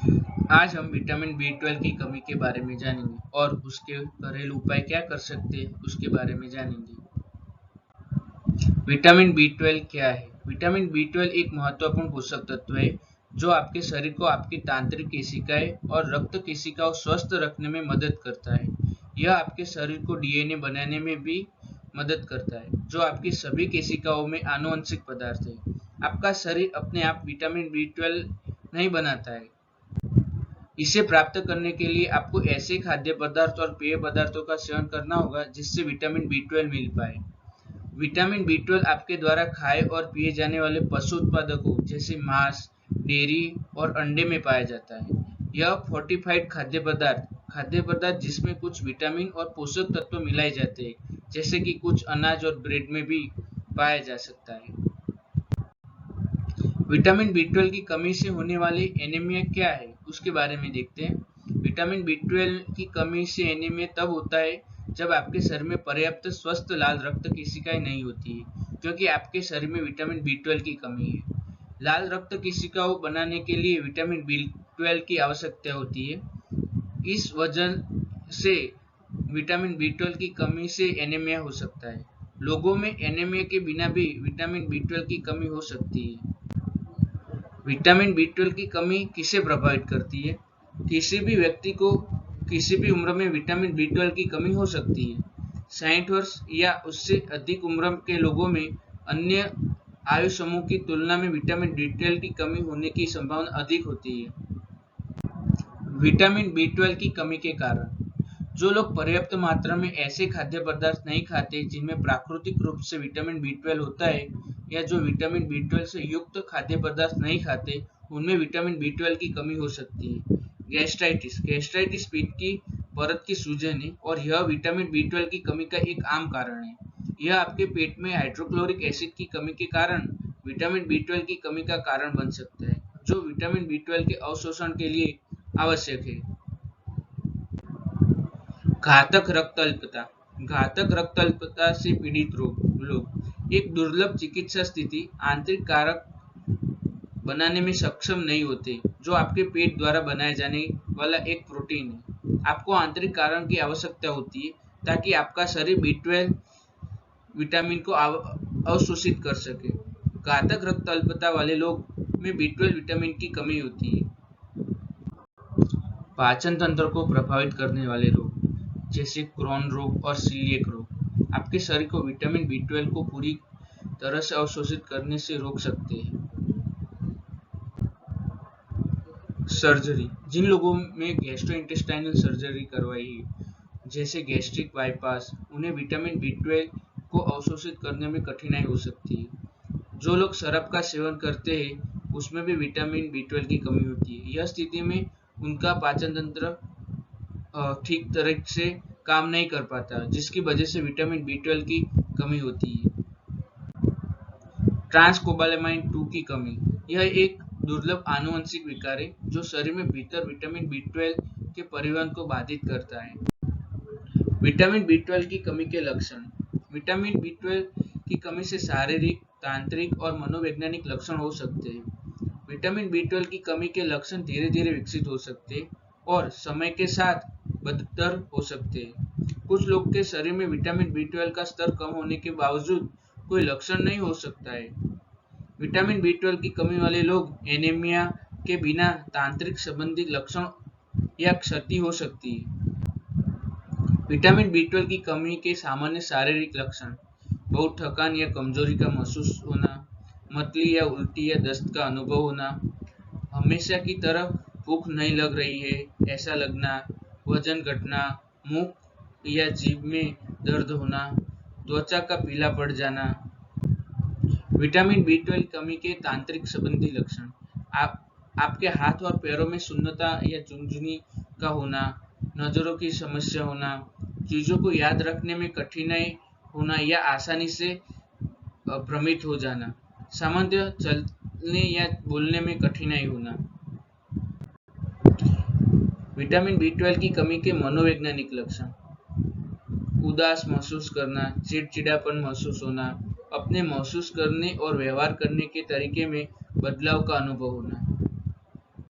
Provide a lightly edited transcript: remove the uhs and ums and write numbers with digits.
आज हम vitamin B12 की कमी के बारे में जानेंगे और उसके घरेलू उपाय क्या कर सकते हैं उसके बारे में जानेंगे। विटामिन B12 क्या है? विटामिन B12 एक महत्वपूर्ण पोषक तत्व है जो आपके शरीर को आपकी तांत्रिक केशिकाएं और रक्त केशिकाओं स्वस्थ रखने में मदद करता है। यह आपके शरीर को डीएनए बनाने में भी मदद करता है, जो आपकी सभी केशिकाओं में आनुवंशिक पदार्थ है। आपका शरीर अपने आप विटामिन B12 नहीं बनाता है। इसे प्राप्त करने के लिए आपको ऐसे खाद्य पदार्थ और पेय पदार्थों का सेवन करना होगा जिससे विटामिन B12 मिल पाए। विटामिन B12 आपके द्वारा खाए और पिए जाने वाले पशु उत्पादकों जैसे मांस, डेयरी और अंडे में पाया जाता है। यह फोर्टिफाइड खाद्य पदार्थ जिसमें कुछ विटामिन और पोषक तत्व मिलाए जाते हैं, जैसे कि कुछ अनाज और ब्रेड में भी पाया जा सकता है। विटामिन B12 की कमी से होने वाली एनीमिया क्या है उसके बारे में देखते हैं। विटामिन B12 की कमी से एनीमिया तब होता है जब आपके शरीर में पर्याप्त स्वस्थ लाल रक्त केशिकाएं नहीं होती है, क्योंकि आपके शरीर में विटामिन B12 की कमी है। लाल रक्त केशिकाओं बनाने के लिए विटामिन B12 की आवश्यकता होती है। इस वजह से विटामिन B12 की कमी से एनीमिया हो सकता है। लोगों में एनीमिया के बिना भी विटामिन B12 की कमी हो सकती है। विटामिन B12 की कमी किसे प्रभावित करती है? किसी भी व्यक्ति को किसी भी उम्र में विटामिन B12 की कमी हो सकती है। 60 वर्ष या उससे अधिक उम्र के लोगों में अन्य आयु समूह की तुलना में विटामिन B12 की कमी होने की संभावना अधिक होती है। विटामिन B12 की कमी के कारण जो लोग पर्याप्त मात्रा में ऐसे खाद्य पदार्थ नहीं खाते जिनमें प्राकृतिक रूप से विटामिन B12 होता है, या जो विटामिन B12 से युक्त खाद्य पदार्थ नहीं खाते, उनमें विटामिन B12 की कमी हो सकती है। गैस्ट्राइटिस पेट की परत की सूजन है और यह विटामिन B12 की कमी का एक आम कारण है। यह आपके पेट में हाइड्रोक्लोरिक एसिड की कमी के कारण विटामिन B12 की कमी का कारण बन सकता है, जो विटामिन B12 के अवशोषण के लिए आवश्यक है। घातक रक्त अल्पता से पीड़ित लोग एक दुर्लभ चिकित्सा स्थिति आंतरिक कारक बनाने में सक्षम नहीं होते, जो आपके पेट द्वारा बनाए जाने वाला एक प्रोटीन है। आपको आंतरिक कारक की आवश्यकता होती है ताकि आपका शरीर B12 विटामिन को अवशोषित कर सके। घातक रक्त अल्पता वाले लोग में B12 विटामिन की कमी होती है। पाचन तंत्र को प्रभावित करने वाले रोग जैसे क्रोन रोग और सीलिएक रोग आपके शरीर को विटामिन B12 को पूरी तरह से अवशोषित करने से रोक सकते हैं। सर्जरी जिन लोगों में गैस्ट्रोइंटेस्टाइनल सर्जरी करवाई है, जैसे गैस्ट्रिक बाईपास, उन्हें विटामिन B12 को अवशोषित करने में कठिनाई हो सकती है। जो लोग शराब का सेवन करते हैं, उसमें भी विटामिन B12 की कमी होती है। यह स्थिति में उनका पाचन तंत्र ठीक तरह से काम नहीं कर पाता, जिसकी वजह से विटामिन B12 की कमी होती है। ट्रांसकोबालामाइन 2 की कमी यह एक दुर्लभ आनुवंशिक विकार है जो शरीर में भीतर विटामिन B12 के परिवहन को बाधित करता है। विटामिन B12 की कमी के लक्षण विटामिन B12 की कमी से शारीरिक, तांत्रिक और मनोवैज्ञानिक लक्षण हो सकते हैं। विटामिन B12 की कमी के लक्षण धीरे धीरे विकसित हो सकते हैं और समय के साथ बदतर हो सकते हैं। कुछ लोग के शरीर में विटामिन B12 का स्तर कम होने के बावजूद कोई लक्षण नहीं हो सकता है। विटामिन B12 की कमी वाले लोग एनीमिया के बिना तांत्रिक संबंधी लक्षण या क्षति हो सकती है। विटामिन B12 की कमी के सामान्य शारीरिक लक्षण बहुत थकान या कमजोरी का महसूस होना, मतली या उल्टी या दस्त का अनुभव होना, हमेशा की तरह भूख नहीं लग रही है ऐसा लगना, वजन घटना, मुंह या जीभ में दर्द होना, त्वचा का पीला पड़ जाना। विटामिन B12 कमी के तांत्रिक संबंधी लक्षण आपके हाथ और पैरों में सुन्नता या झुनझुनी का होना, नजरों की समस्या होना, चीजों को याद रखने में कठिनाई होना या आसानी से भ्रमित हो जाना, सामान्य चलने या बोलने में कठिनाई होना। विटामिन B12 की कमी के मनोवैज्ञानिक लक्षण उदास महसूस करना, चिड़चिड़ापन महसूस होना, अपने महसूस करने और व्यवहार करने के तरीके में बदलाव का अनुभव होना।